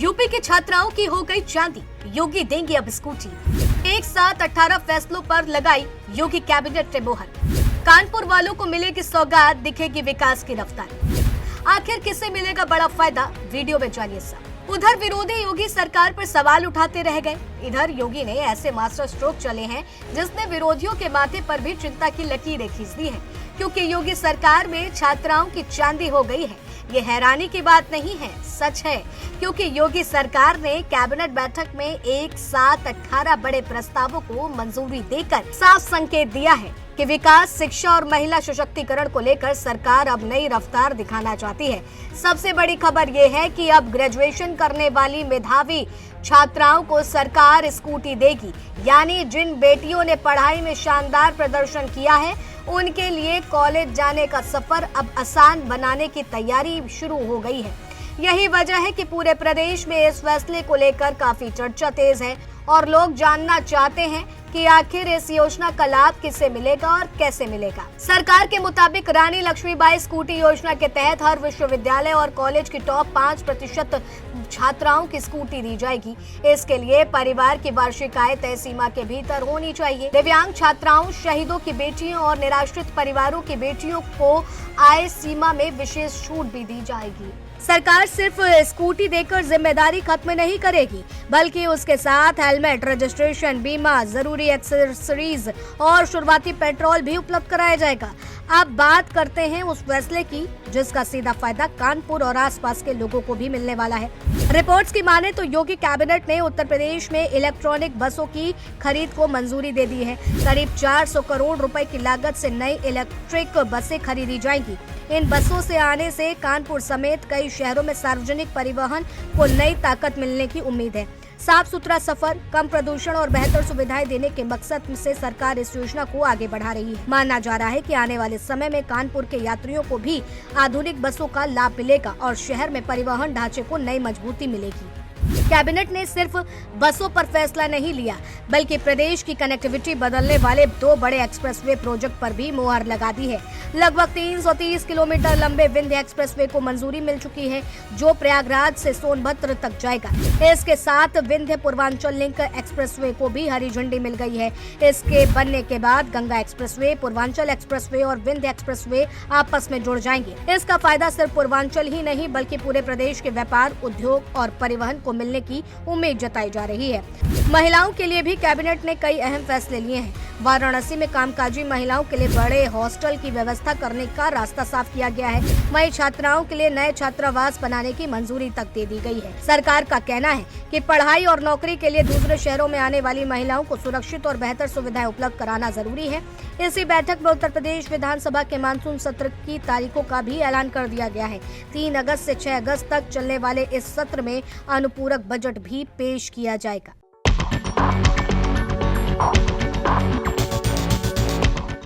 UP की छात्राओं की हो गई चांदी, योगी देंगे अब स्कूटी। एक साथ 18 फैसलों पर लगाई योगी कैबिनेट ने मोहर। कानपुर वालों को मिलेगी सौगात, दिखेगी विकास की रफ्तार। आखिर किसे मिलेगा बड़ा फायदा, वीडियो में जानिए सब। उधर विरोधी योगी सरकार पर सवाल उठाते रह गए। इधर योगी ने ऐसे मास्टर स्ट्रोक चले हैं जिसने विरोधियों के माथे पर भी चिंता की लकीरें खींच दी हैं, क्योंकि योगी सरकार में छात्राओं की चांदी हो गई है। ये हैरानी की बात नहीं है, सच है, क्योंकि योगी सरकार ने कैबिनेट बैठक में एक साथ 18 बड़े प्रस्तावों को मंजूरी देकर साफ संकेत दिया है कि विकास, शिक्षा और महिला सशक्तिकरण को लेकर सरकार अब नई रफ्तार दिखाना चाहती है। सबसे बड़ी खबर ये है कि अब ग्रेजुएशन करने वाली मेधावी छात्राओं को सरकार स्कूटी देगी, यानी जिन बेटियों ने पढ़ाई में शानदार प्रदर्शन किया है उनके लिए कॉलेज जाने का सफर अब आसान बनाने की तैयारी शुरू हो गई है। यही वजह है कि पूरे प्रदेश में इस फैसले को लेकर काफी चर्चा तेज है और लोग जानना चाहते हैं कि आखिर इस योजना का लाभ किसे मिलेगा और कैसे मिलेगा। सरकार के मुताबिक रानी लक्ष्मीबाई स्कूटी योजना के तहत हर विश्वविद्यालय और कॉलेज की टॉप 5% छात्राओं की स्कूटी दी जाएगी। इसके लिए परिवार की वार्षिक आय तय सीमा के भीतर होनी चाहिए। दिव्यांग छात्राओं, शहीदों की बेटियों और निराश्रित परिवारों की बेटियों को आय सीमा में विशेष छूट भी दी जाएगी। सरकार सिर्फ स्कूटी देकर जिम्मेदारी खत्म नहीं करेगी, बल्कि उसके साथ हेलमेट, रजिस्ट्रेशन, बीमा, जरूरी एक्सेसरीज और शुरुआती पेट्रोल भी उपलब्ध कराया जाएगा। अब बात करते हैं उस फैसले की जिसका सीधा फायदा कानपुर और आसपास के लोगों को भी मिलने वाला है। रिपोर्ट्स की माने तो योगी कैबिनेट ने उत्तर प्रदेश में इलेक्ट्रॉनिक बसों की खरीद को मंजूरी दे दी है। करीब 400 करोड़ रुपए की लागत से नई इलेक्ट्रिक बसें खरीदी जाएंगी। इन बसों से आने से कानपुर समेत कई शहरों में सार्वजनिक परिवहन को नई ताकत मिलने की उम्मीद है। साफ सुथरा सफर, कम प्रदूषण और बेहतर सुविधाएं देने के मकसद से सरकार इस योजना को आगे बढ़ा रही है। माना जा रहा है कि आने वाले समय में कानपुर के यात्रियों को भी आधुनिक बसों का लाभ मिलेगा और शहर में परिवहन ढांचे को नई मजबूती मिलेगी। कैबिनेट ने सिर्फ बसों पर फैसला नहीं लिया, बल्कि प्रदेश की कनेक्टिविटी बदलने वाले 2 बड़े एक्सप्रेसवे प्रोजेक्ट पर भी मुहर लगा दी है। लगभग 330 किलोमीटर लंबे विंध्य एक्सप्रेसवे को मंजूरी मिल चुकी है, जो प्रयागराज से सोनभद्र तक जाएगा। इसके साथ विंध्य पूर्वांचल लिंक एक्सप्रेसवे को भी हरी झंडी मिल गई है। इसके बनने के बाद गंगा एक्सप्रेसवे, पूर्वांचल एक्सप्रेसवे और विंध्य एक्सप्रेसवे आपस में जुड़ जाएंगे। इसका फायदा सिर्फ पूर्वांचल ही नहीं, बल्कि पूरे प्रदेश के व्यापार, उद्योग और परिवहन को मिलने की उम्मीद जताई जा रही है। महिलाओं के लिए भी कैबिनेट ने कई अहम फैसले लिए हैं। वाराणसी में कामकाजी महिलाओं के लिए बड़े हॉस्टल की व्यवस्था करने का रास्ता साफ किया गया है। वहीं छात्राओं के लिए नए छात्रावास बनाने की मंजूरी तक दे दी गई है। सरकार का कहना है कि पढ़ाई और नौकरी के लिए दूसरे शहरों में आने वाली महिलाओं को सुरक्षित और बेहतर सुविधाएं उपलब्ध कराना जरूरी है। इसी बैठक में उत्तर प्रदेश विधानसभा के मानसून सत्र की तारीखों का भी ऐलान कर दिया गया है। 3 अगस्त से 6 अगस्त तक चलने वाले इस सत्र में अनुपूरक बजट भी पेश किया जाएगा।